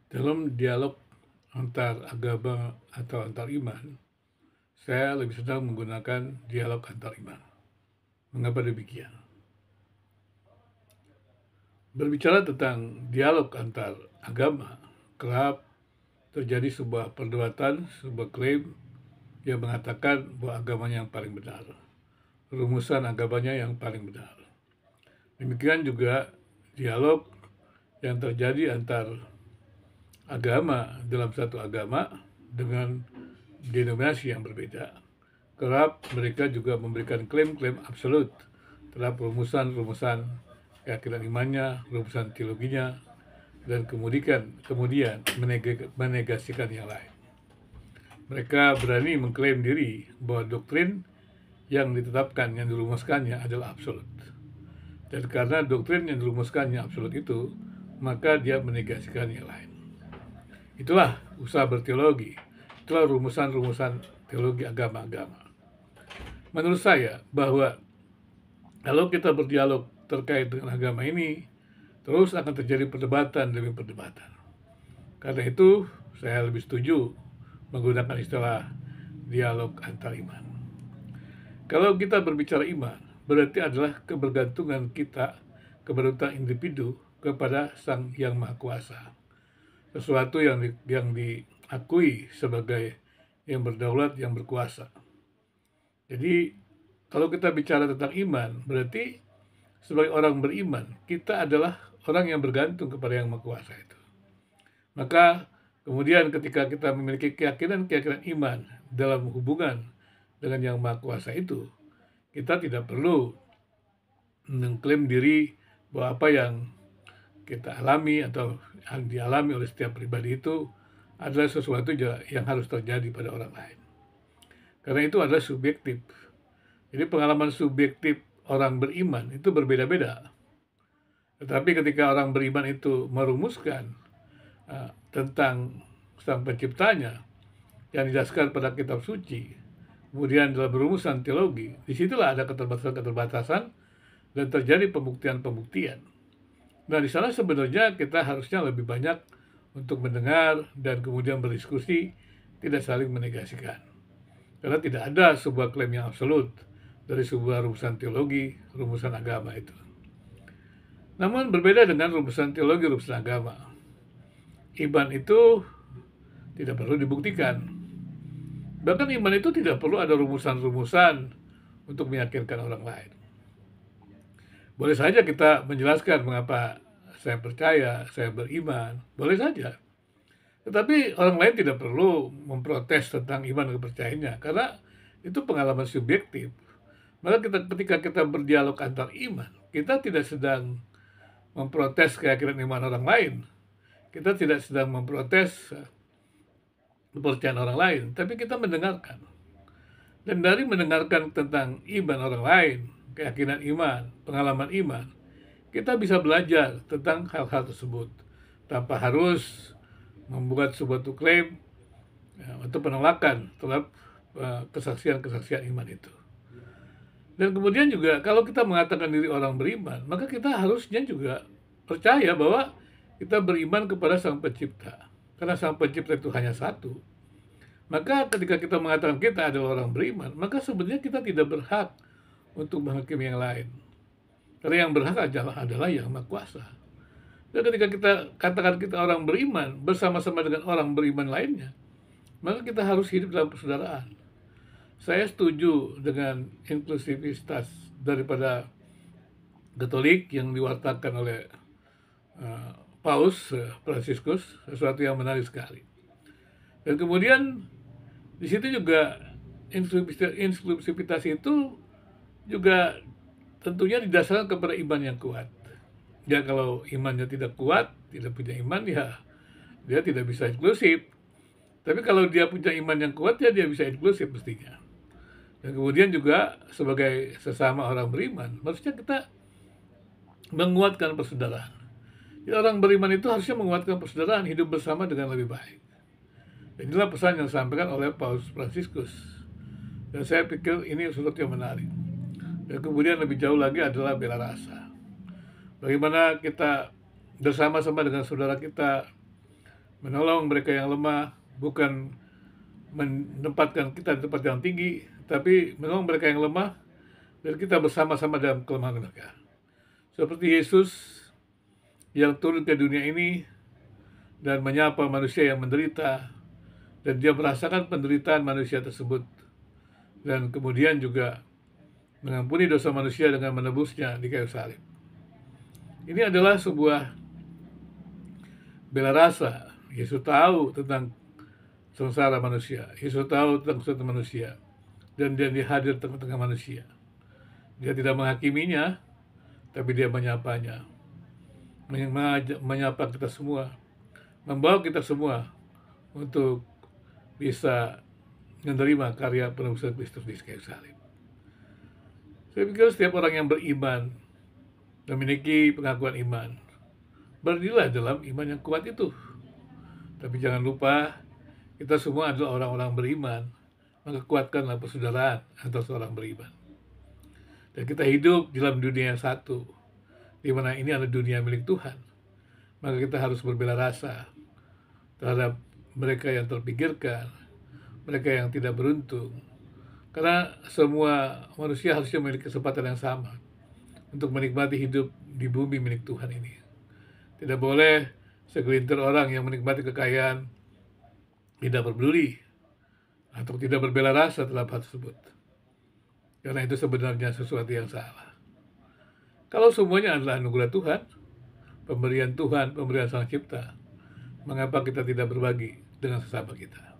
Dalam dialog antar agama atau antar iman, saya lebih senang menggunakan dialog antar iman. Mengapa demikian? Berbicara tentang dialog antar agama, kerap terjadi sebuah perdebatan, sebuah klaim yang mengatakan bahwa agamanya yang paling benar, rumusan agamanya yang paling benar. Demikian juga dialog yang terjadi antar agama dalam satu agama dengan denominasi yang berbeda. Kerap mereka juga memberikan klaim-klaim absolut terhadap rumusan-rumusan keyakinan imannya, rumusan teologinya, dan kemudian menegasikan yang lain. Mereka berani mengklaim diri bahwa doktrin yang ditetapkan, yang dirumuskannya adalah absolut. Dan karena doktrin yang dirumuskannya absolut itu, maka dia menegasikan yang lain. Itulah usaha berteologi. Itulah rumusan-rumusan teologi agama-agama. Menurut saya bahwa kalau kita berdialog terkait dengan agama ini, terus akan terjadi perdebatan demi perdebatan. Karena itu, saya lebih setuju menggunakan istilah dialog antar iman. Kalau kita berbicara iman, berarti adalah kebergantungan kita, kebergantungan individu kepada Sang Yang Maha Kuasa. Sesuatu yang diakui sebagai yang berdaulat, yang berkuasa. Jadi, kalau kita bicara tentang iman, berarti sebagai orang beriman, kita adalah orang yang bergantung kepada Yang Maha Kuasa itu. Maka kemudian ketika kita memiliki keyakinan-keyakinan iman dalam hubungan dengan Yang Maha Kuasa itu, kita tidak perlu mengklaim diri bahwa apa yang kita alami atau yang dialami oleh setiap pribadi itu adalah sesuatu yang harus terjadi pada orang lain. Karena itu adalah subjektif. Jadi pengalaman subjektif orang beriman itu berbeda-beda. Tetapi ketika orang beriman itu merumuskan tentang Sang Penciptanya yang didasarkan pada kitab suci, kemudian dalam rumusan teologi, disitulah ada keterbatasan-keterbatasan dan terjadi pembuktian-pembuktian. Nah, di sana sebenarnya kita harusnya lebih banyak untuk mendengar dan kemudian berdiskusi, tidak saling menegasikan. Karena tidak ada sebuah klaim yang absolut dari sebuah rumusan teologi, rumusan agama itu. Namun berbeda dengan rumusan teologi, rumusan agama. Iman itu tidak perlu dibuktikan. Bahkan iman itu tidak perlu ada rumusan-rumusan untuk meyakinkan orang lain. Boleh saja kita menjelaskan mengapa saya percaya, saya beriman, boleh saja. Tetapi orang lain tidak perlu memprotes tentang iman dan kepercayaannya, karena itu pengalaman subjektif. Maka ketika kita berdialog antar iman, kita tidak sedang memprotes keyakinan iman orang lain. Kita tidak sedang memprotes kepercayaan orang lain, tapi kita mendengarkan. Dan dari mendengarkan tentang iman orang lain, keyakinan iman, pengalaman iman, kita bisa belajar tentang hal-hal tersebut tanpa harus membuat sebuah klaim atau penolakan terhadap kesaksian-kesaksian iman itu. Dan kemudian juga kalau kita mengatakan diri orang beriman, maka kita harusnya juga percaya bahwa kita beriman kepada Sang Pencipta. Karena Sang Pencipta itu hanya satu. Maka ketika kita mengatakan kita adalah orang beriman, maka sebenarnya kita tidak berhak untuk menghakimi yang lain. Karena yang berhak adalah Yang Maha Kuasa. Dan ketika kita katakan kita orang beriman bersama-sama dengan orang beriman lainnya, maka kita harus hidup dalam persaudaraan. Saya setuju dengan inklusivitas daripada Katolik yang diwartakan oleh Paus Fransiskus, sesuatu yang menarik sekali. Dan kemudian di situ juga inklusivitas itu juga tentunya didasarkan kepada iman yang kuat. Ya kalau imannya tidak kuat, tidak punya iman, ya dia tidak bisa inklusif. Tapi kalau dia punya iman yang kuat, ya dia bisa inklusif mestinya. Dan kemudian juga sebagai sesama orang beriman, maksudnya kita menguatkan persaudaraan. Jadi orang beriman itu harusnya menguatkan persaudaraan, hidup bersama dengan lebih baik. Dan inilah pesan yang disampaikan oleh Paus Fransiskus. Dan saya pikir ini sesuatu yang menarik. Dan kemudian lebih jauh lagi adalah bela rasa. Bagaimana kita bersama-sama dengan saudara kita menolong mereka yang lemah, bukan menempatkan kita di tempat yang tinggi, tapi menolong mereka yang lemah, dan kita bersama-sama dalam kelemahan mereka. Seperti Yesus yang turun ke dunia ini dan menyapa manusia yang menderita, dan dia merasakan penderitaan manusia tersebut, dan kemudian juga mengampuni dosa manusia dengan menebusnya di kayu salib. Ini adalah sebuah bela rasa. Yesus tahu tentang sengsara manusia. Yesus tahu tentang kesatuan manusia. Dan dia hadir di tengah-tengah manusia. Dia tidak menghakiminya, tapi dia menyapanya. Menyapa kita semua. Membawa kita semua untuk bisa menerima karya penebusan Kristus di kayu salib. Saya pikir setiap orang yang beriman, memiliki pengakuan iman, berdirilah dalam iman yang kuat itu. Tapi jangan lupa, kita semua adalah orang-orang beriman, maka kuatkanlah persaudaraan antar seorang beriman. Dan kita hidup dalam dunia yang satu, di mana ini adalah dunia milik Tuhan. Maka kita harus berbela rasa terhadap mereka yang terpinggirkan, mereka yang tidak beruntung. Karena semua manusia harusnya memiliki kesempatan yang sama untuk menikmati hidup di bumi milik Tuhan ini. Tidak boleh segelintir orang yang menikmati kekayaan tidak peduli atau tidak berbela rasa terhadap hal tersebut. Karena itu sebenarnya sesuatu yang salah. Kalau semuanya adalah anugerah Tuhan, pemberian Tuhan, pemberian Sang Cipta, mengapa kita tidak berbagi dengan sesama kita?